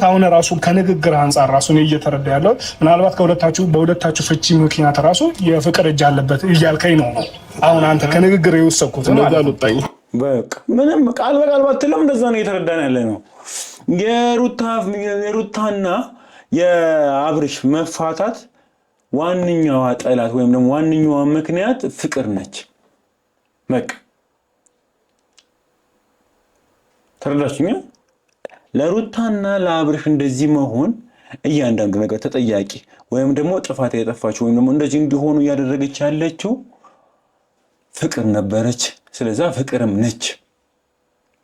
አሁን ራሱ ከንግግር አንፃር ራሱ ነው እየተረዳ ያለው። ምናልባት በሁለታችሁ ፍቺ ምክንያት ራሱ የፍቅር እጅ አለበት እያልከኝ ነው አሁን አንተ ከንግግር የወሰድኩት ማለት ነው። በቃ ምንም ቃል በቃል ባትልም እንደዛ ነው እየተረዳን ያለ ነው። የሩታና የአብርሽ መፋታት ዋንኛዋ ጠላት ወይም ደግሞ ዋንኛዋ ምክንያት ፍቅር ነች። በቃ ተረዳችሁኝ? ለሩታና ለአብርሽ እንደዚህ መሆን እያንዳንዱ ነገር ተጠያቂ ወይም ደግሞ ጥፋት ያጠፋችው ወይም ደግሞ እንደዚህ እንዲሆኑ እያደረገች ያለችው ፍቅር ነበረች። ስለዛ ፍቅርም ነች።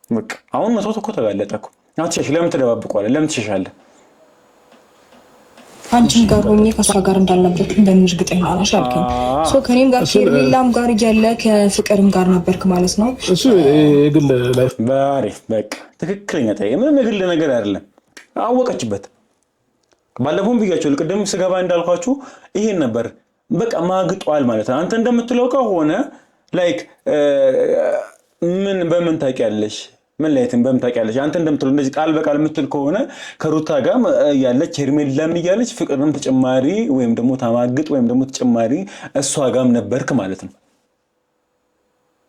በቃ አሁን መስዋዕት እኮ ተጋለጠ እኮ። አትሸሽ። ለምን ትደባብቀዋለህ? ለምን ትሸሻለህ? አንቺም ጋር ሆኜ ከሷ ጋር እንዳልነበርክ እንደምን እርግጠኛ ነሽ አልከኝ። ከኔም ጋር ከሌላም ጋር እያለ ከፍቅርም ጋር ነበርክ ማለት ነው። እሱ የግል ላይፍ ባሪፍ በቃ ትክክለኛ ታየ። ምንም የግል ነገር አይደለም። አወቀችበት። ባለፈውም ብያቸው ቅድም ስገባ እንዳልኳችሁ ይሄን ነበር። በቃ ማግጧል ማለት ነው። አንተ እንደምትለው ከሆነ ላይክ ምን በምን ታውቂያለሽ? ምን ላይትን በምን ታውቂያለሽ? አንተ እንደምትለው እንደዚህ ቃል በቃል የምትል ከሆነ ከሩታ ጋር ያለች ሄርሜላም እያለች ፍቅርም ተጨማሪ ወይም ደግሞ ታማግጥ ወይም ደግሞ ተጨማሪ እሷ ጋርም ነበርክ ማለት ነው።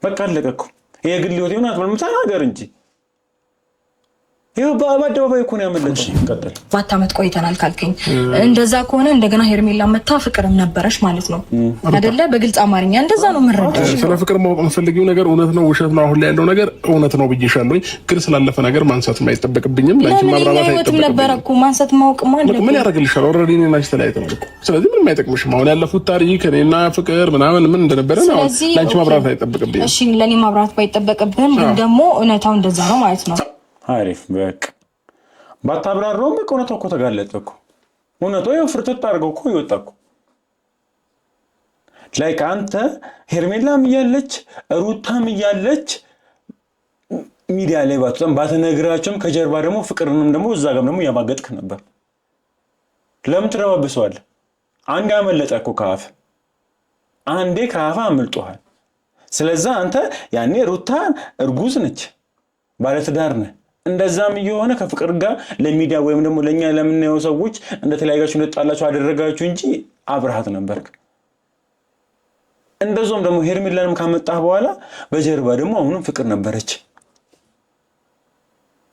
በቃ አለቀ እኮ። ይሄ ግል ህይወት ይሆናል ማለት ተናገር እንጂ ይሄው በአደባባይ እኮ ነው ያመለጠው። እንቀጥል። አመት ቆይተናል ካልከኝ እንደዛ ከሆነ እንደገና ሄርሜላ መታ ፍቅርም ነበረሽ ማለት ነው አይደለ? በግልጽ አማርኛ እንደዛ ነው የምንረዳው። ስለ ፍቅር ማወቅ የምፈልጊው ነገር እውነት ነው ውሸት ነው? አሁን ላይ ያለው ነገር እውነት ነው ብዬሻለሁ፣ ግን ስላለፈ ነገር ማንሳት አይጠበቅብኝም። ላንቺ ማብራራት አይጠበቅብኝም ነበር እኮ ማንሳት ማወቅ ማለት ምን ያደርግልሻል? ኦልሬዲ እኔና አንቺ ተለያይተናል እኮ። ስለዚህ ምንም አይጠቅምሽም። አሁን ያለፉት ታሪክ እኔና ፍቅር ምናምን ምን እንደነበረ ነው። ላንቺ ማብራራት አይጠበቅብኝም። እሺ ለኔ ማብራራት ባይጠበቅብህም ግን ደግሞ እውነታው እንደዛ ነው ማለት ነው። አሪፍ በቃ ባታብራራውም በቃ እውነታው እኮ ተጋለጠ እኮ። እውነታው ይኸው ፍርጥጥ አድርገው እኮ ይወጣ እኮ። ላይክ አንተ ሄርሜላም እያለች ሩታም እያለች ሚዲያ ላይ ባትነግራቸውም ከጀርባ ደግሞ ፍቅርንም ደግሞ እዛ ጋርም ደግሞ ያማገጥክ ነበር። ለምን ትረባብሰዋለህ? አንዴ አመለጠ እኮ ከአፍ አንዴ ከአፍ አመልጦሃል። ስለዛ አንተ ያኔ ሩታ እርጉዝ ነች፣ ባለትዳር ነህ። እንደዛም እየሆነ ከፍቅር ጋር ለሚዲያ ወይም ደግሞ ለኛ ለምናየው ሰዎች እንደተለያያችሁ እንደጣላችሁ አደረጋችሁ እንጂ አብርሃት ነበርክ። እንደዛም ደግሞ ሄርሜላንም ካመጣህ በኋላ በጀርባ ደግሞ አሁንም ፍቅር ነበረች።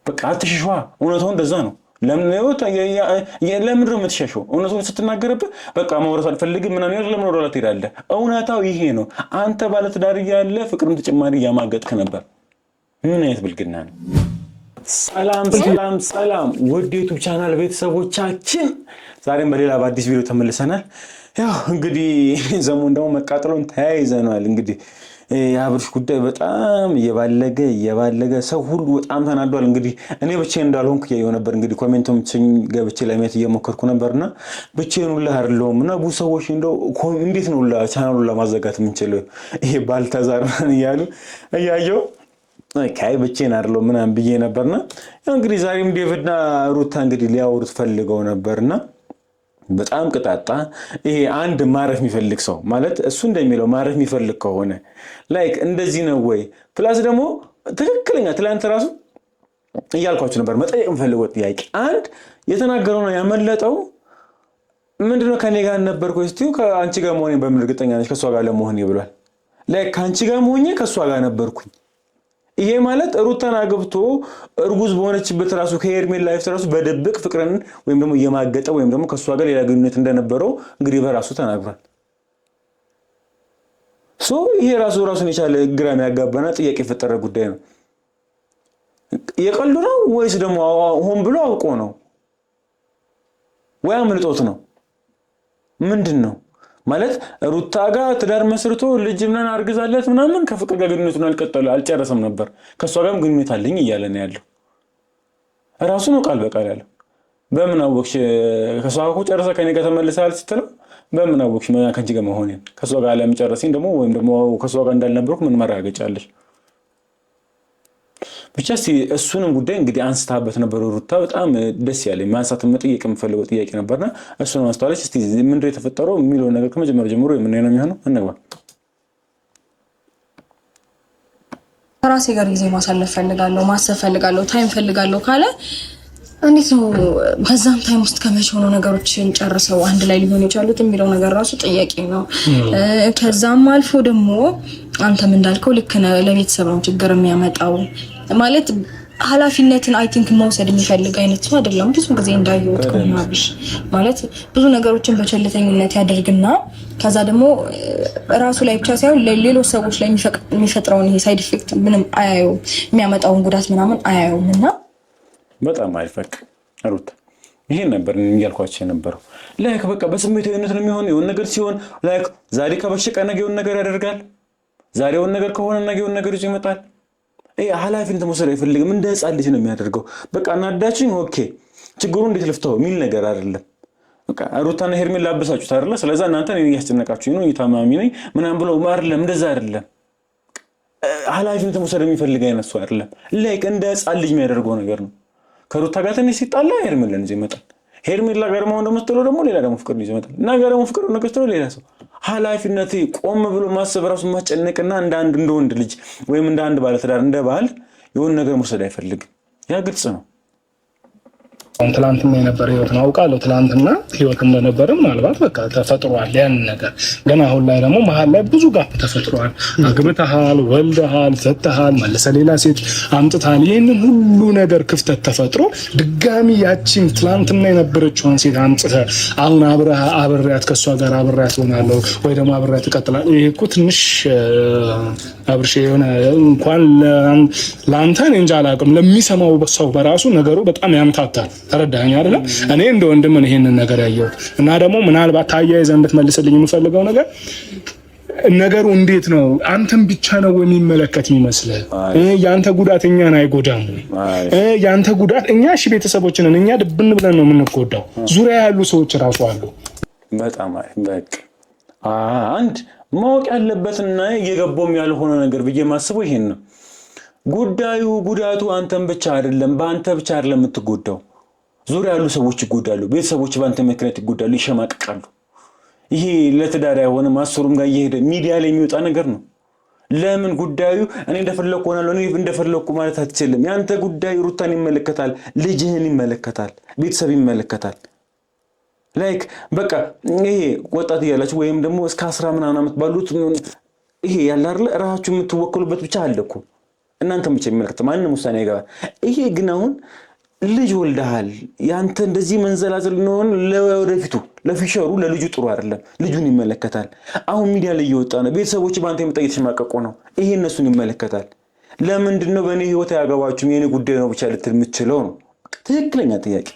በቃ አትሽሽዋ። እውነታው እንደዛ ነው። ለምን ነው የምትሸሸው? እውነቱን ስትናገርብህ በቃ ማውራት አልፈልግም ምናምን ያለ ለምን ወራላት ትሄዳለህ? እውነታው ይሄ ነው። አንተ ባለትዳር እያለ ፍቅርም ተጨማሪ ያማገጥክ ነበር። ምን አይነት ብልግና ነው? ሰላም ውድ ዩቲዩብ ቻናል ቤተሰቦቻችን፣ ዛሬም በሌላ በአዲስ ቪዲዮ ተመልሰናል። ያው እንግዲህ ዘመን ደግሞ መቃጠሉን ተያይዘናል። እንግዲህ የአብርሽ ጉዳይ በጣም እየባለገ ሰው ሁሉ በጣም ተናዷል። እንግዲህ እኔ ብቻዬን እንዳልሆንኩ እያየሁ ነበር። እንግዲህ ኮሜንቱም ገብቼ ለማየት እየሞከርኩ ነበርና ብቻዬን ሁላ አይደለሁም እና ብዙ ሰዎች እንደው እንዴት ነው ቻናሉን ለማዘጋት የምንችለው ይሄ ባልተዛር እያሉ እያየሁ ካይ ብቻዬን አይደለሁም ምናምን ብዬ ነበርና ያው እንግዲህ ዛሬም ዴቪድና ሩታ እንግዲህ ሊያወሩት ፈልገው ነበርና በጣም ቅጣጣ። ይሄ አንድ ማረፍ የሚፈልግ ሰው ማለት እሱ እንደሚለው ማረፍ የሚፈልግ ከሆነ ላይክ እንደዚህ ነው ወይ? ፕላስ ደግሞ ትክክለኛ ትላንት ራሱ እያልኳችሁ ነበር መጠየቅ የምፈልገው ጥያቄ አንድ የተናገረው ነው ያመለጠው ምንድነው? ከኔ ጋር ነበርኩ እስቲው ከአንቺ ጋር መሆኔ በምን እርግጠኛ ነሽ? ከሷ ጋር ለመሆን ይብሏል። ላይክ ከአንቺ ጋር መሆኔ ከሷ ጋር ነበርኩኝ። ይሄ ማለት ሩታን አግብቶ እርጉዝ በሆነችበት ራሱ ከሄርሜላ ላይፍ ራሱ በደብቅ ፍቅርን ወይም ደግሞ የማገጠ ወይም ደግሞ ከሷ ጋር ሌላ ግንኙነት እንደነበረው እንግዲህ በራሱ ተናግሯል። ይሄ ራሱን የቻለ ግራም ያጋባና ጥያቄ የፈጠረ ጉዳይ ነው። የቀልዱ ነው ወይስ ደግሞ ሆን ብሎ አውቆ ነው ወይ አምልጦት ነው? ምንድን ነው ማለት? ሩታ ጋር ትዳር መስርቶ ልጅ ምናምን አርግዛለት ምናምን ከፍቅር ጋር ግንኙነቱን አልጨረሰም ነበር። ከሷ ጋርም ግንኙነት አለኝ እያለ ነው ያለው። ራሱ ነው ቃል በቃል ያለው። በምን አወቅሽ? ከሷ ጋር ጨርሰ ከኔ ጋር ተመልሰሃል ስትለው በምን አወቅሽ ከአንቺ ጋር መሆኔን? ከሷ ጋር ለመጨረስኝ ደግሞ ወይም ደግሞ ከሷ ጋር እንዳልነበርኩ ምን ማረጋገጫ አለሽ? ብቻ እሱንም ጉዳይ እንግዲህ አንስታበት ነበር ሩታ። በጣም ደስ ያለኝ ማንሳት መጠየቅ የምፈልገው ጥያቄ ነበርና እሱን ማስተዋለች። እስቲ ምንድነው የተፈጠረው የሚለው ነገር ከመጀመሪያ ጀምሮ የምናየው ነው የሚሆነው። እንግባ። ራሴ ጋር ጊዜ ማሳለፍ ፈልጋለሁ፣ ማሰብ ፈልጋለሁ፣ ታይም ፈልጋለሁ ካለ እንዴት ነው በዛም ታይም ውስጥ ከመቼ ሆነው ነገሮችን ጨርሰው አንድ ላይ ሊሆን የቻሉት የሚለው ነገር ራሱ ጥያቄ ነው። ከዛም አልፎ ደግሞ አንተም እንዳልከው ልክ ነው፣ ለቤተሰብ ነው ችግር የሚያመጣው ማለት ኃላፊነትን አይ ቲንክ መውሰድ የሚፈልግ አይነት ሰው አይደለም። ብዙ ጊዜ እንዳየሁት ከሆነብሽ ማለት ብዙ ነገሮችን በቸልተኝነት ያደርግና ከዛ ደግሞ ራሱ ላይ ብቻ ሳይሆን ሌሎች ሰዎች ላይ የሚፈጥረውን ይሄ ሳይድ ኢፌክት ምንም አያየውም፣ የሚያመጣውን ጉዳት ምናምን አያየውም። እና በጣም አይፈቅ ሩት ይሄን ነበር እያልኳቸው የነበረው። ላይክ በቃ በስሜታዊነት ነው የሚሆነው። የሆነ ነገር ሲሆን ላይክ ዛሬ ከበሸቀ ነገ የሆነ ነገር ያደርጋል። ዛሬ የሆነ ነገር ከሆነ ነገ የሆነ ነገር ይዞ ይመጣል። ኃላፊነት መውሰድ አይፈልግም። እንደ ህፃን ልጅ ነው የሚያደርገው። በቃ እናዳችኝ ኦኬ ችግሩ እንዴት ልፍታው የሚል ነገር አይደለም። በቃ ሩታና ሄርሜላ አበሳጩት አይደለ? ስለዚህ እናንተ እኔን እያስጨነቃችሁኝ ነው፣ እየታማሚ ነኝ ምናምን ብለው አይደለም። እንደዛ አይደለም። ኃላፊነት መውሰድ የሚፈልግ አይነት ሰው አይደለም። ላይክ እንደ ህፃን ልጅ የሚያደርገው ነገር ነው። ከሩታ ጋር ትንሽ ሲጣላ ሄርሜላን ይዞ ይመጣል። ሄርሜላ ጋር ደግሞ እንደምትለው ደግሞ ሌላ ደግሞ ፍቅር ይዞ ይመጣል። እና ጋር ደግሞ ፍቅር ነው ከስተው ሌላ ሰው ኃላፊነት ቆም ብሎ ማሰብ ራሱ ማጨነቅና እንደ ወንድ ልጅ ወይም እንደ አንድ ባለትዳር እንደ ባህል የሆነ ነገር መውሰድ አይፈልግም። ያ ግልጽ ነው። ትላንትና የነበረ ህይወት ነው አውቃለሁ። ትላንትና ህይወት እንደነበረ ምናልባት በቃ ተፈጥሯል ያን ነገር። ግን አሁን ላይ ደግሞ መሀል ላይ ብዙ ጋር ተፈጥሯል። አግብተሃል፣ ወልደሃል፣ ፈተሃል፣ መልሰህ ሌላ ሴት አምጥተሃል። ይህንን ሁሉ ነገር ክፍተት ተፈጥሮ ድጋሚ ያቺን ትላንትና የነበረችውን ሴት አምጥተህ አሁን አብሬያት ከእሷ ጋር አብሬያት ሆናለሁ ወይ ደግሞ አብሬያት እቀጥላለሁ። ይሄ እኮ ትንሽ አብርሽ የሆነ እንኳን ለአንተ እኔ እንጃ አላውቅም፣ ለሚሰማው ሰው በራሱ ነገሩ በጣም ያምታታል። ተረዳኸኝ አይደለ? እኔ እንደ ወንድም ይሄንን ነገር ያየሁት እና ደግሞ ምናልባት ታያይዘህ እንድትመልስልኝ የምፈልገው ነገሩ እንዴት ነው? አንተን ብቻ ነው የሚመለከት የሚመስልህ? ያንተ ጉዳት እኛን አይጎዳም? ያንተ ጉዳት እኛ ቤተሰቦችንን እኛ ድብን ብለን ነው የምንጎዳው። ዙሪያ ያሉ ሰዎች ራሱ አሉ። በጣም በቃ አንድ ማወቅ ያለበትና እየገባውም ያልሆነ ነገር ብዬ ማስበው ይሄን ነው። ጉዳቱ አንተን ብቻ አይደለም፣ በአንተ ብቻ አይደለም የምትጎዳው። ዙሪያ ያሉ ሰዎች ይጎዳሉ። ቤተሰቦች በአንተ ምክንያት ይጎዳሉ፣ ይሸማቀቃሉ። ይሄ ለትዳር የሆነ ማሰሩም ጋር እየሄደ ሚዲያ ላይ የሚወጣ ነገር ነው። ለምን ጉዳዩ እኔ እንደፈለኩ ሆናለሁ፣ እኔ እንደፈለኩ ማለት አትችልም። ያንተ ጉዳይ ሩታን ይመለከታል፣ ልጅህን ይመለከታል፣ ቤተሰብ ይመለከታል። ላይክ በቃ ይሄ ወጣት እያላችሁ ወይም ደግሞ እስከ 10 ምናምን ዓመት ባሉት ይሄ ያለ አይደል ራሳችሁ የምትወክሉበት ብቻ አለ እኮ እናንተም ብቻ የሚመለከት ማንንም ውሳኔ አይገባም። ይሄ ግን አሁን ልጅ ወልደሃል፣ ያንተ እንደዚህ መንዘላዘል ነው ለወደፊቱ ለፊሸሩ ለልጁ ጥሩ አይደለም። ልጁን ይመለከታል። አሁን ሚዲያ ላይ እየወጣ ነው። ቤተሰቦች በአንተ የመጣ እየተሸማቀቁ ነው። ይሄ እነሱን ይመለከታል። ለምንድን ነው በእኔ ህይወት አያገባችሁም የኔ ጉዳይ ነው ብቻ ልትል የምትችለው ነው ትክክለኛ ጥያቄ።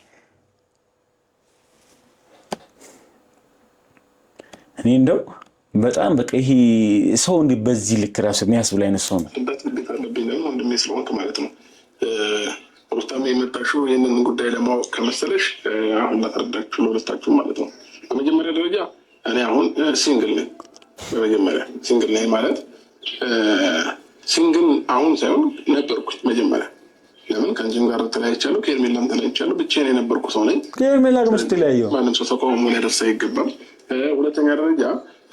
እኔ እንደው በጣም በቃ ይሄ ሰው እንዲህ በዚህ ልክ ራሱ የሚያስብል አይነት ሰው ነው። ግዴታ አለብኝ ነው ወንድሜ ስለሆንክ ማለት ነው። ሩታም የመጣሽው ይህንን ጉዳይ ለማወቅ ከመሰለሽ አሁን ላስረዳችሁ ለሁለታችሁ ማለት ነው። በመጀመሪያ ደረጃ እኔ አሁን ሲንግል ነኝ። በመጀመሪያ ሲንግል ነኝ ማለት ሲንግል አሁን ሳይሆን ነበርኩኝ መጀመሪያ። ለምን ከአንቺም ጋር ተለያይቻለሁ፣ ከሄርሜላም ተለያይቻለሁ። ብቻዬን የነበርኩ ሰው ነኝ። ከሄርሜላ ጋር ስትለያየው ማንም ሰው ተቃውሞ ሊያደርስ አይገባም። ሁለተኛ ደረጃ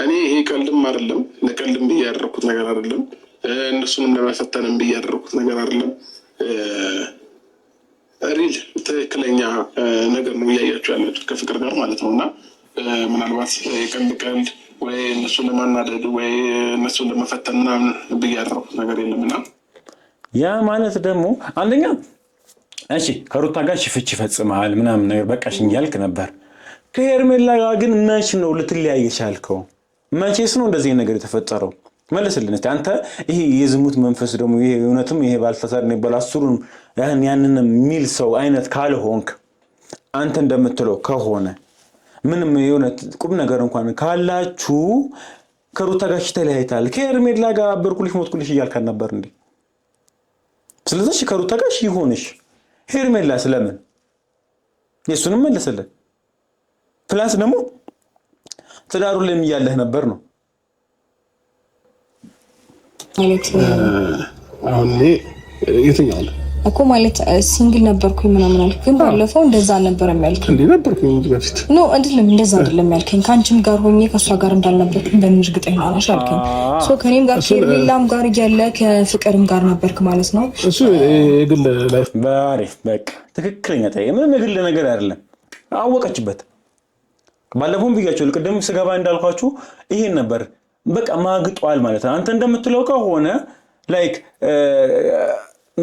እኔ ይሄ ቀልድም አይደለም፣ ለቀልድም ብዬ ያደረኩት ነገር አይደለም፣ እነሱንም ለመፈተንም ብዬ ያደረኩት ነገር አይደለም። ሪል ትክክለኛ ነገር ነው እያያችሁ ያላችሁት ከፍቅር ጋር ማለት ነው። እና ምናልባት የቀልድ ወይ እነሱን ለማናደድ ወይ እነሱን ለመፈተን ምናምን ብዬ ያደረኩት ነገር የለምና ያ ማለት ደግሞ አንደኛ እሺ ከሩታ ጋር ፍቺ ፈጽመሃል ምናምን ነገር በቃሽኝ ያልክ ነበር። ከሄርሜላ ጋር ግን መች ነው ልትለያይ የቻልከው? መቼስ ነው እንደዚህ ነገር የተፈጠረው? መልስልን እስቲ አንተ። ይሄ የዝሙት መንፈስ ደግሞ ይሄ እውነትም ይሄ ባልተሳር ነው ባላስሩን ያንን የሚል ሰው አይነት ካልሆንክ አንተ እንደምትለው ከሆነ ምንም የሆነ ቁም ነገር እንኳን ካላችሁ ከሩታ ጋር ተለያይታል። ከሄርሜላ ጋር አበርኩልሽ ሞትኩልሽ እያልካን ነበር እንዴ? ስለዚህ ከሩታ ጋር ይሆንሽ ሄርሜላ ስለምን የሱንም መልስልን። ፕላስ ደግሞ ትዳሩ ላይ ያለህ ነበር ነው አሁን የትኛው ነው እኮ ማለት ሲንግል ነበርኩኝ ምናምን አልክ፣ ግን ባለፈው እንደዛ አልነበረም ያልከኝ። እንዴ ነበርኩኝ በፊት ኖ አይደለም፣ እንደዛ አይደለም ያልከኝ። ካንቺም ጋር ሆኜ ከሷ ጋር እንዳልነበርኩኝ በምን እርግጠኛ ነሽ አልከኝ። ሶ ከኔም ጋር ከሌላም ጋር እያለ ከፍቅርም ጋር ነበርክ ማለት ነው። እሱ የግል ላይፍ ባሪፍ በቃ ትክክለኛ ታየ። ምንም የግል ነገር አይደለም። አወቀችበት። ባለፈውም ብያቸው ቅድም ስገባ እንዳልኳችሁ ይሄን ነበር። በቃ ማግጧል ማለት ነው። አንተ እንደምትለው ከሆነ ላይክ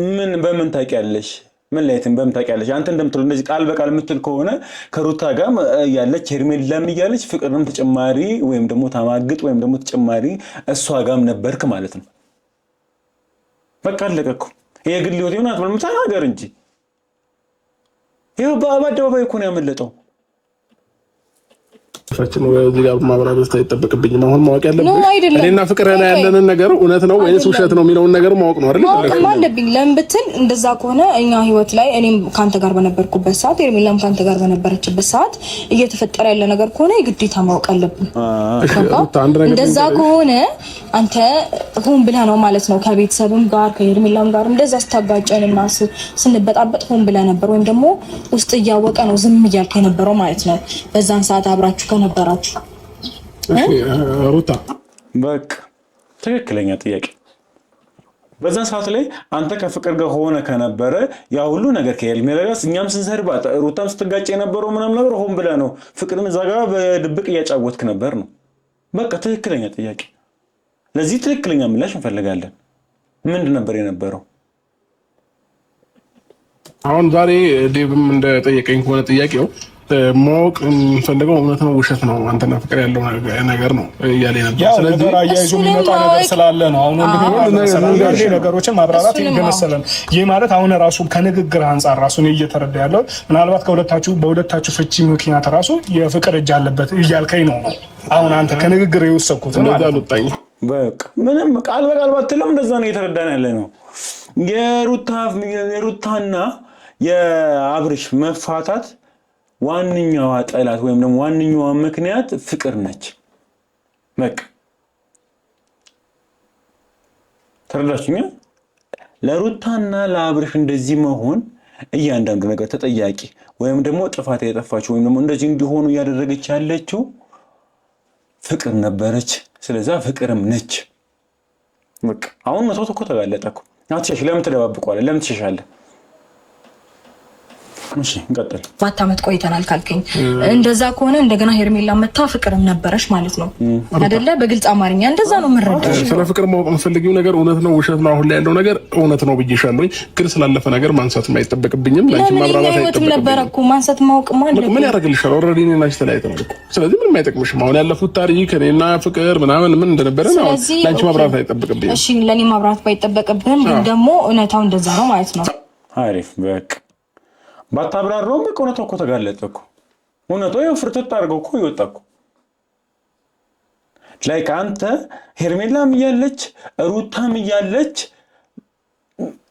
ምን በምን ታውቂያለሽ? ምን ላይትን በምን ታውቂያለሽ? አንተ እንደምትለው እንደዚህ ቃል በቃል የምትል ከሆነ ከሩታ ጋር ያለች ሄርሜላም እያለች ፍቅርም ተጨማሪ ወይም ደግሞ ታማግጥ ወይም ደግሞ ተጨማሪ እሷ ጋርም ነበርክ ማለት ነው። በቃ አለቀ እኮ። የግል ህይወት ይሆን አትበልም ተናገር እንጂ ይኸው በአደባባይ እኮ ነው ያመለጠው። ፈችን ወዚህ ጋር ማብራራት አይጠበቅብኝም። አሁን ማወቅ ያለብኝ እኔና ፍቅር ላይ ያለንን ነገር እውነት ነው ወይስ ውሸት ነው የሚለውን ነገር ማወቅ ነው አይደል? ማወቅ አለብኝ። ለምን ብትል እንደዛ ከሆነ እኛ ህይወት ላይ እኔም ካንተ ጋር በነበርኩበት ሰዓት ሄርሜላም ካንተ ጋር በነበረችበት ሰዓት እየተፈጠረ ያለ ነገር ከሆነ የግዴታ ማወቅ አለብኝ። እንደዛ ከሆነ አንተ ሆን ብለህ ነው ማለት ነው ከቤተሰብም ጋር ከሄርሜላም ጋር እንደዛ ስታጋጨንና ስንበጣበጥ ሆን ብለህ ነበር፣ ወይም ደግሞ ውስጥ እያወቀ ነው ዝም እያልክ የነበረው ማለት ነው በዛን ሰዓት አብራችሁ ነበራችሁ። ሩታ በቃ ትክክለኛ ጥያቄ። በዛን ሰዓት ላይ አንተ ከፍቅር ጋር ሆነ ከነበረ ያ ሁሉ ነገር ከሄርሜላ ጋር እኛም ስንሰርባት ሩታም ስትጋጭ የነበረው ምናምን ነገር ሆን ብለህ ነው ፍቅርን እዛ ጋር በድብቅ እያጫወትክ ነበር ነው። በቃ ትክክለኛ ጥያቄ። ለዚህ ትክክለኛ ምላሽ እንፈልጋለን። ምንድን ነበር የነበረው? አሁን ዛሬ ዴቭም እንደጠየቀኝ ከሆነ ጥያቄው ማወቅ የምፈልገው እውነት ነው ውሸት ነው አንተና ፍቅር ያለው ነገር ነው እያለ ነበር። ስለዚህ አያይዞ የሚመጣ ነገር ስላለ ነው አሁን እንደዚህ ነገሮችን ማብራራት ይገመሰለን። ይሄ ማለት አሁን ራሱ ከንግግር አንፃር ራሱ ነው እየተረዳ ያለው። ምናልባት በሁለታችሁ ፍቺ ምክንያት ራሱ የፍቅር እጅ አለበት እያልከኝ ነው አሁን አንተ ከንግግር የወሰድኩት ነው አልወጣኝ። በቃ ምንም ቃል በቃል ባትልም እንደዛ ነው እየተረዳን ያለ ነው። የሩታና የአብርሽ መፋታት ዋንኛዋ ጠላት ወይም ደግሞ ዋንኛዋ ምክንያት ፍቅር ነች። በቃ ተረዳችሁኛ? ለሩታና ለአብርሽ እንደዚህ መሆን እያንዳንዱ ነገር ተጠያቂ ወይም ደግሞ ጥፋት ያጠፋችው ወይም ደግሞ እንደዚህ እንዲሆኑ እያደረገች ያለችው ፍቅር ነበረች። ስለዛ ፍቅርም ነች። በቃ አሁን መቶ እኮ ተጋለጠ እኮ። አትሸሽ። ለምን ተደባብቀዋለህ? ለምን ትሸሻለህ? እሺ እንቀጥል። ባት ዓመት ቆይተናል ካልከኝ እንደዛ ከሆነ እንደገና ሄርሜላ መታ ፍቅርም ነበረሽ ማለት ነው አይደለ? በግልጽ አማርኛ እንደዛ ነው የምረዳው። ስለ ፍቅር ማወቅ የምፈልጊው ነገር እውነት ነው ውሸት ነው? አሁን ላይ ያለው ነገር እውነት ነው ብዬሻለሁ፣ ግን ስላለፈ ነገር ማንሳት አይጠበቅብኝም። ላንቺ ማብራራት አይጠበቅብኝም ነበር እኮ ማንሳት ማወቅ ማለት ምን ያደርግልሻል? ኦልሬዲ እኔና አንቺ ተለያይተናል እኮ። ስለዚህ ምንም አይጠቅምሽም። አሁን ያለፉት ታሪክ እኔና ፍቅር ምናምን ምን እንደነበረ ነው ላንቺ ማብራራት አይጠበቅብኝም። እሺ ለኔ ማብራራት ባይጠበቅብህም ግን ደግሞ እውነታው እንደዛ ነው ማለት ነው። አሪፍ በቃ ባታብራራውም በቃ እውነታው እኮ ተጋለጠ እኮ። እውነታው ይኸው ፍርጥጥ አድርገው እኮ ይወጣ እኮ። ላይክ አንተ ሄርሜላም እያለች ሩታም እያለች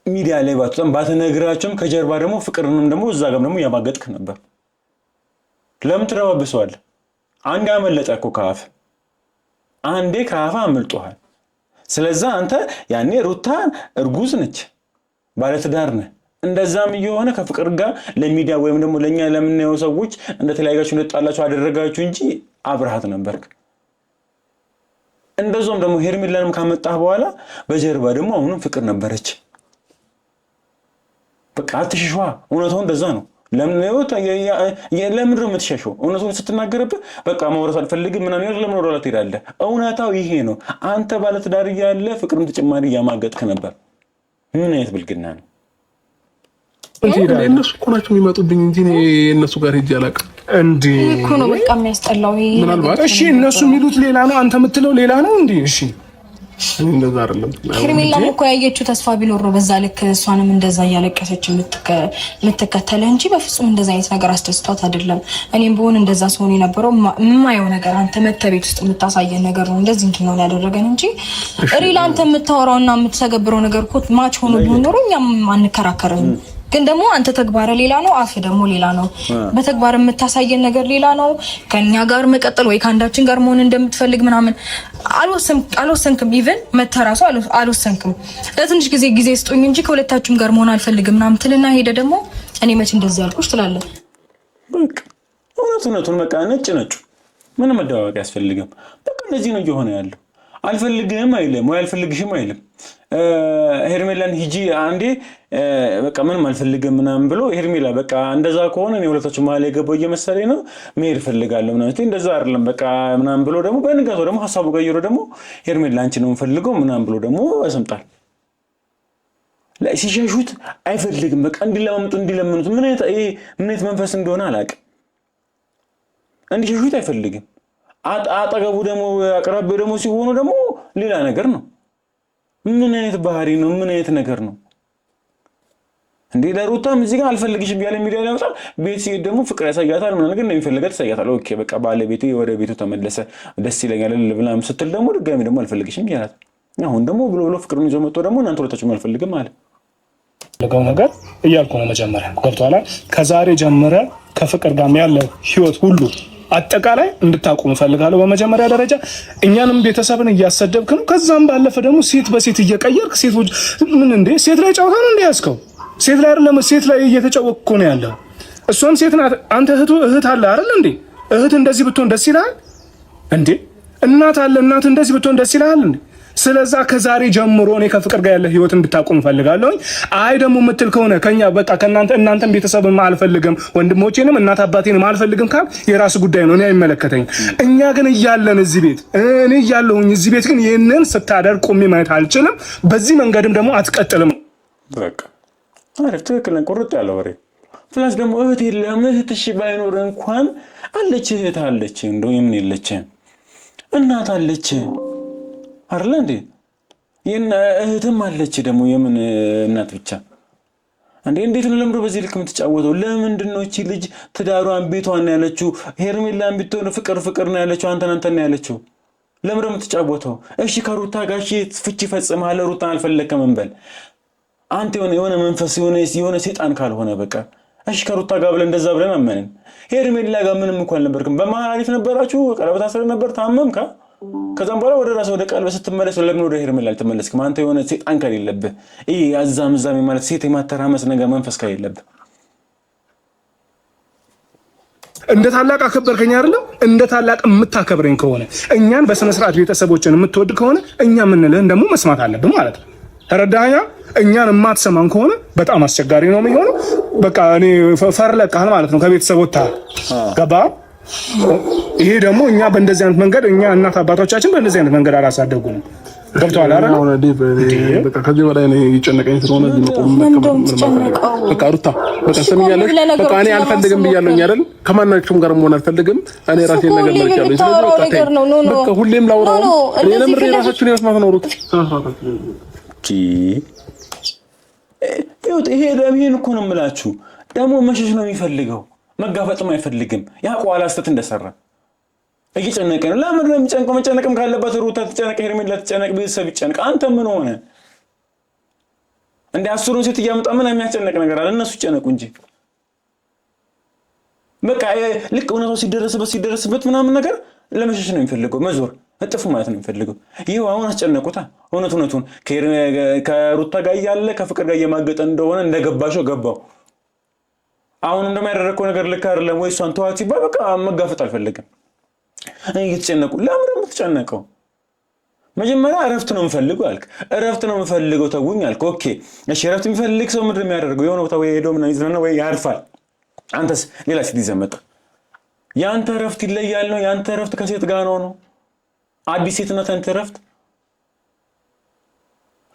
ሚዲያ ላይ ባትነግራቸውም ከጀርባ ደግሞ ፍቅርንም ደግሞ እዛ ጋርም ደግሞ እያማገጥክ ነበር። ለምን ትረባብሰዋለህ? አንዴ አመለጠ እኮ ከአፍ፣ አንዴ ከአፍ አመልጦሃል። ስለዛ አንተ ያኔ ሩታ እርጉዝ ነች፣ ባለትዳር ነህ። እንደዛም እየሆነ ከፍቅር ጋር ለሚዲያ ወይም ደግሞ ለኛ ለምናየው ሰዎች እንደተለያያችሁ እንደጣላችሁ አደረጋችሁ እንጂ አብርሃት ነበርክ። እንደዛም ደግሞ ሄርሜላንም ካመጣህ በኋላ በጀርባ ደግሞ አሁንም ፍቅር ነበረች። በቃ አትሽሽዋ። እውነታው እንደዛ ነው። ለምን ነው የምትሸሸው? እውነቱን ስትናገርብህ በቃ ማውራት አልፈልግም ምናምን ነገር ለምን ወራላ ትሄዳለህ? እውነታው ይሄ ነው። አንተ ባለትዳር እያለ ፍቅርም ተጨማሪ እያማገጥክ ነበር። ምን አይነት ብልግና ነው? እነሱ እኮ ናቸው የሚመጡብኝ እንጂ እነሱ ጋር ሄጄ አላውቅም። እንዴ እኮ ነው በቃ የሚያስጠላው ይሄ። ምናልባት እሺ እነሱ የሚሉት ሌላ ነው፣ አንተ የምትለው ሌላ ነው። እንዴ እሺ እንደዛ አይደለም። ሄርሜላም እኮ ያየችው ተስፋ ቢኖር ነው በዛ ልክ እሷንም እንደዛ እያለቀሰች የምትከተለ እንጂ በፍጹም እንደዛ አይነት ነገር አስደስቷት አይደለም። እኔም በሆነ እንደዛ ሲሆን የነበረው የማየው ነገር አንተ መተቤት ውስጥ የምታሳየን ነገር ነው እንደዚህ እንድንሆን ያደረገን እንጂ ሪል አንተ የምታወራውና የምትሰገብረው ነገር እኮ ማች ሆኖ ቢሆን ኖሮ እኛም አንከራከርም። ግን ደግሞ አንተ ተግባር ሌላ ነው፣ አፍ ደግሞ ሌላ ነው። በተግባር የምታሳየን ነገር ሌላ ነው። ከኛ ጋር መቀጠል ወይ ከአንዳችን ጋር መሆን እንደምትፈልግ ምናምን አልወሰንክም። ኢቭን መተራሱ አልወሰንክም። ለትንሽ ጊዜ ስጡኝ እንጂ ከሁለታችሁም ጋር መሆን አልፈልግም ምናምን ትልና ሄደ ደግሞ እኔ መች እንደዚህ ያልኩሽ ትላለህ። በቃ እውነቱን በቃ ነጭ ምንም መደባበቅ ያስፈልግም። በቃ እንደዚህ ነው እየሆነ ያለው። አልፈልግህም አይልም ወይ አልፈልግሽም አይልም። ሄርሜላን ሂጂ አንዴ በቃ ምንም አልፈልግም ምናምን ብሎ ሄርሜላ በቃ እንደዛ ከሆነ እኔ ሁለታችሁ መሀል የገባው እየመሰለኝ ነው መሄድ እፈልጋለሁ ምናምን እንደዛ አይደለም በቃ ምናምን ብሎ ደግሞ በንጋቱ ደግሞ ሀሳቡ ቀይሮ ደግሞ ሄርሜላ አንቺ ነው የምፈልገው ምናምን ብሎ ደግሞ ያሰምጣል። ሲሸሹት አይፈልግም በቃ እንዲለምኑት ምን አይነት መንፈስ እንደሆነ አላውቅም። እንዲሸሹት አይፈልግም። አጠገቡ ደግሞ አቅራቢው ደግሞ ሲሆኑ ደግሞ ሌላ ነገር ነው። ምን አይነት ባህሪ ነው? ምን አይነት ነገር ነው እንዴ? ለሩታም እዚህ ጋር አልፈልግሽም ያለ ሚዲያ ላይ ወጣ ቤት ሲሄድ ደግሞ ፍቅር ያሳያታል ምናምን ነገር እንደሚፈልጋት ያሳያታል። ኦኬ በቃ ባለቤቴ ወደ ቤቱ ተመለሰ ደስ ይለኛል ለብላም ስትል ደግሞ ድጋሚ ደግሞ አልፈልግሽም ይላል። አሁን ደግሞ ብሎ ፍቅሩን ይዞ መጥቶ ደግሞ እናንተ ሁለታችሁም አልፈልግም አለ። ለጋው ነገር እያልኩ ነው መጀመሪያ ገብቷላ። ከዛሬ ጀምረ ከፍቅር ጋር ያለ ህይወት ሁሉ አጠቃላይ እንድታቆም ፈልጋለሁ። በመጀመሪያ ደረጃ እኛንም ቤተሰብን እያሰደብክ ነው። ከዛም ባለፈ ደግሞ ሴት በሴት እየቀየርክ ሴቶች ምን እንዴ ሴት ላይ ጨዋታ ነው እንዴ ያስከው? ሴት ላይ አይደለም ሴት ላይ እየተጫወቅኩ ነው ያለው። እሷም ሴት ናት። አንተ እህት አለ አይደል እንዴ? እህት እንደዚህ ብትሆን ደስ ይላል እንዴ? እናት አለ እናት እንደዚህ ብትሆን ደስ ይላል እንዴ? ስለዛ ከዛሬ ጀምሮ እኔ ከፍቅር ጋር ያለ ህይወት እንድታቆም ፈልጋለሁ። አይ ደግሞ የምትል ከሆነ ከኛ በቃ እናንተን ቤተሰብም አልፈልግም ወንድሞቼንም እናት አባቴንም አልፈልግም ካል የራስ ጉዳይ ነው፣ እኔ አይመለከተኝም። እኛ ግን እያለን እዚህ ቤት እኔ እያለሁኝ እዚህ ቤት ግን ይሄንን ስታደርግ ቆሜ ማየት አልችልም። በዚህ መንገድም ደግሞ አትቀጥልም። በቃ አሪፍ ትክክል ነህ። ቁርጥ ያለው ወሬ ፍላስ ደግሞ እህት የለም። እህት እሺ ባይኖር እንኳን አለች እህት አለች። እንደው የምን የለች እናት አለች አይደል እንዴ? እህትም አለች ደግሞ የምን እናት ብቻ እንዴ? እንዴት ነው ለምዶ በዚህ ልክ የምትጫወተው? ለምንድን ነው እቺ ልጅ ትዳሯን ቤቷን ያለችው? ሄርሜላን ቢትሆን ፍቅር ነው ያለችው፣ አንተን ነው ያለችው። ለምንድን ነው የምትጫወተው? እሺ ከሩታ ጋር ፍቺ ፈጽመሃል፣ ሩታን አልፈለከም እንበል። አንተ የሆነ መንፈስ የሆነ ሰይጣን ካልሆነ በቃ እሺ ከሩታ ጋር ብለን እንደዛ ብለን አመንን። ሄርሜላ ጋር ምንም እንኳን አልነበርክም። በመሀል አሪፍ ነበራችሁ፣ ቀለበት አስረን ነበር፣ ታመምካ። ከዛም በኋላ ወደ ራስ ወደ ቀልብ ስትመለስ ለምን ወደ ሄርሜላ አልተመለስክም? አንተ የሆነ ሰይጣን ከሌለብህ ይሄ አዛምዛም ማለት ሴት የማተራመስ ነገር መንፈስ ከሌለብህ እንደ ታላቅ አከበርከኝ አይደለም? እንደ ታላቅ የምታከብረኝ ከሆነ እኛን በስነ ስርዓት ቤተሰቦችን የምትወድ ከሆነ እኛ የምንልህን ደግሞ መስማት አለብን ማለት ነው። ተረዳኛ? እኛን የማትሰማን ከሆነ በጣም አስቸጋሪ ነው የሚሆነው። በቃ እኔ ፈርለቃል ማለት ነው ከቤተሰቦታ ገባ። ይሄ ደግሞ እኛ በእንደዚህ አይነት መንገድ እኛ እናት አባቶቻችን በእንደዚህ አይነት መንገድ አላሳደጉንም። ገብቶሃል አይደል? በቃ ከዚህ በላይ ነው የጨነቀኝ ስለሆነ በቃ ሩታ በቃ ሰምኛለሽ። በቃ እኔ አልፈልግም ብያለሁኝ አይደል? ከማናቸውም ጋር መሆን አልፈልግም። እኔ ራሴን ነገር መልካለሁ። ስለዚህ በቃ ሁሌም ላውራው እኔ ለምሬ ራሳችሁን ያስማት ነው ሩት ይሄ ለምን እኮ ነው የምላችሁ። ደግሞ መሸሽ ነው የሚፈልገው፣ መጋፈጥም አይፈልግም። ያቋላ ስተት እንደሰራ እየጨነቀ ነው። ለምን ነው የሚጨንቀው? መጨነቅም ካለበት ሩታ ትጨነቅ፣ ሄርሜላ ትጨነቅ፣ ቤተሰብ ይጨነቅ። አንተ ምን ሆነ እንደ አስሩን ሴት እያመጣ ምን የሚያስጨነቅ ነገር አለ? እነሱ ይጨነቁ እንጂ በቃ ልክ እውነታው ሲደረስበት ምናምን ነገር ለመሸሽ ነው የሚፈልገው፣ መዞር እጥፉ ማለት ነው የሚፈልገው። ይሄው አሁን አስጨነቁታ። እውነቱን ከሩታ ጋር እያለ ከፍቅር ጋር እየማገጠ እንደሆነ እንደገባቸው ገባው። አሁንም ደግሞ ያደረገው ነገር ልክ አይደለም ወይ እሷን ተዋት ሲባል በቃ መጋፈጥ አልፈለግም። እየተጨነቁ ለምን ነው የምትጨነቀው? መጀመሪያ እረፍት ነው የምፈልገው አልክ። እረፍት ነው የምፈልገው ተውኝ አልክ። ኦኬ እሺ፣ እረፍት የሚፈልግ ሰው ምንድን ነው የሚያደርገው? የሆነ ቦታ ወይ ሄዶ ምናምን ይዝናና ወይ ያርፋል። አንተስ ሌላ ሴት ይዘህ መጣ። ያንተ እረፍት ይለያል ነው። ያንተ እረፍት ከሴት ጋር ነው። አዲስ ሴት ናት ያንተ እረፍት።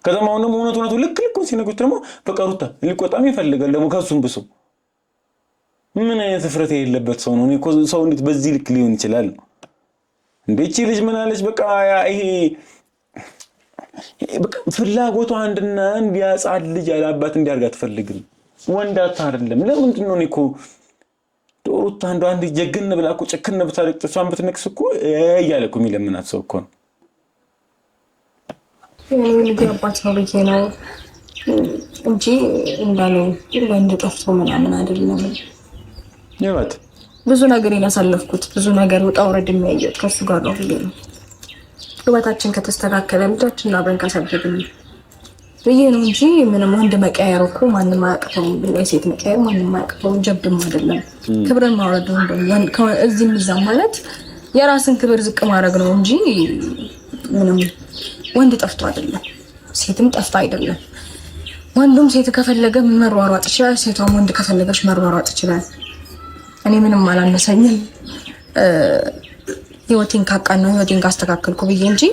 ከዛም አሁን ደግሞ እውነቱ ልክ ሲነግሩት ደግሞ በቃ ሩታ ሊቆጣም ይፈልጋል ደግሞ ከሱም ብሶ። ምን አይነት ፍረት የሌለበት ሰው ነው? እኮ ሰው እንዴት በዚህ ልክ ሊሆን ይችላል? እንዴት ልጅ ምን አለች? በቃ ይሄ በቃ ፍላጎቷ አንድና አንድ ያጻል ልጅ ያላባት እንዲያርጋ አትፈልግም። ወንዳታ አይደለም። ለምንድን ነው እኮ ሩታ አንድ ጀግን ብላ እኮ ጨክን ብታረቅ እሷን ብትነክስ እኮ እያለ እኮ የሚለምናት ሰው እኮ ነው። ልጅ አባት ነው ብዬ ነው እንጂ እንዳለው ወንድ ጠፍቶ ምናምን አይደለም። ይወት ብዙ ነገር ያሳለፍኩት ብዙ ነገር ውጣ ውረድ የሚያየው ከሱ ጋር ነው። ህይወታችን ከተስተካከለ ልጆችን አብረን ካሳደግን ብዬ ነው እንጂ ምንም ወንድ መቀየር እኮ ማንም አያቅተውም። የሴት መቀየር ማንም አያቅተውም። ጀብድም አይደለም። ክብርን ማውረድ ነው። እዚህም እዛም ማለት የራስን ክብር ዝቅ ማድረግ ነው እንጂ ምንም ወንድ ጠፍቶ አይደለም፣ ሴትም ጠፍቶ አይደለም። ወንዱም ሴት ከፈለገ መሯሯጥ ይችላል፣ ሴቷም ወንድ ከፈለገች መሯሯጥ ይችላል። እኔ ምንም አላነሰኝም። ህይወቴን ካቃናው ህይወቴን ካስተካከልኩ ብዬ እንጂ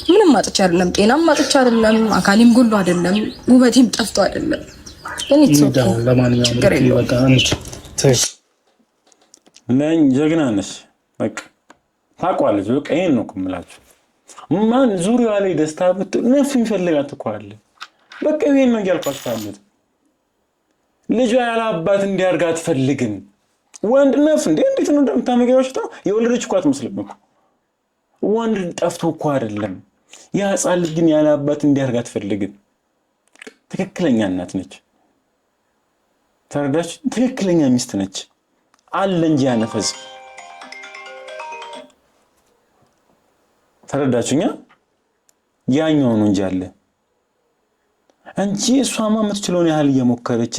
ምንም አጥቻ አይደለም። ጤናም አጥቻ አይደለም። አካሌም ጉሎ አይደለም። ውበቴም ጠፍቶ አይደለም። እኔ ለማንኛውም በቃ ነኝ ጀግና ነሽ። በቃ ታውቃለች። በቃ ይሄን ነው የምላችሁ። ማን ዙሪያዋ ላይ ደስታ ነፍ የሚፈልጋት እኮ አለ። በቃ ይሄን ነው ያልኳችሁ አሉት። ልጇ ያለ አባት እንዲያርጋ አትፈልግም። ወንድ ነፍ እንዴት ነው እንደምታመገያዎች ነው የወለደች እኮ አትመስልም እኮ። ወንድ ጠፍቶ እኮ አይደለም። ያ ህፃን ልጅ ግን ያለ አባት እንዲያርጋ አትፈልግም። ትክክለኛ እናት ነች። ተረዳች? ትክክለኛ ሚስት ነች። አለ እንጂ ያነፈዝ ተረዳችሁኛ? ያኛው ነው እንጂ አለ እንጂ እሷማ የምትችለውን ያህል እየሞከረች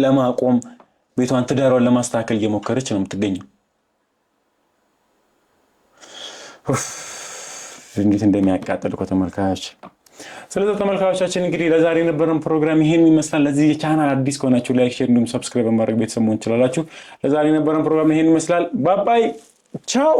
ለማቆም ቤቷን ትዳሯን ለማስተካከል እየሞከረች ነው የምትገኘው። እንዴት እንደሚያቃጥል እኮ ተመልካቾች። ስለዚህ ተመልካቾቻችን እንግዲህ ለዛሬ የነበረን ፕሮግራም ይሄን ይመስላል። ለዚህ ቻናል አዲስ ከሆናችሁ ላይክ፣ ሼር እንዲሁም ሰብስክራይብ በማድረግ ቤተሰብ መሆን ትችላላችሁ። ለዛሬ የነበረን ፕሮግራም ይሄን ይመስላል። ባባይ ቻው።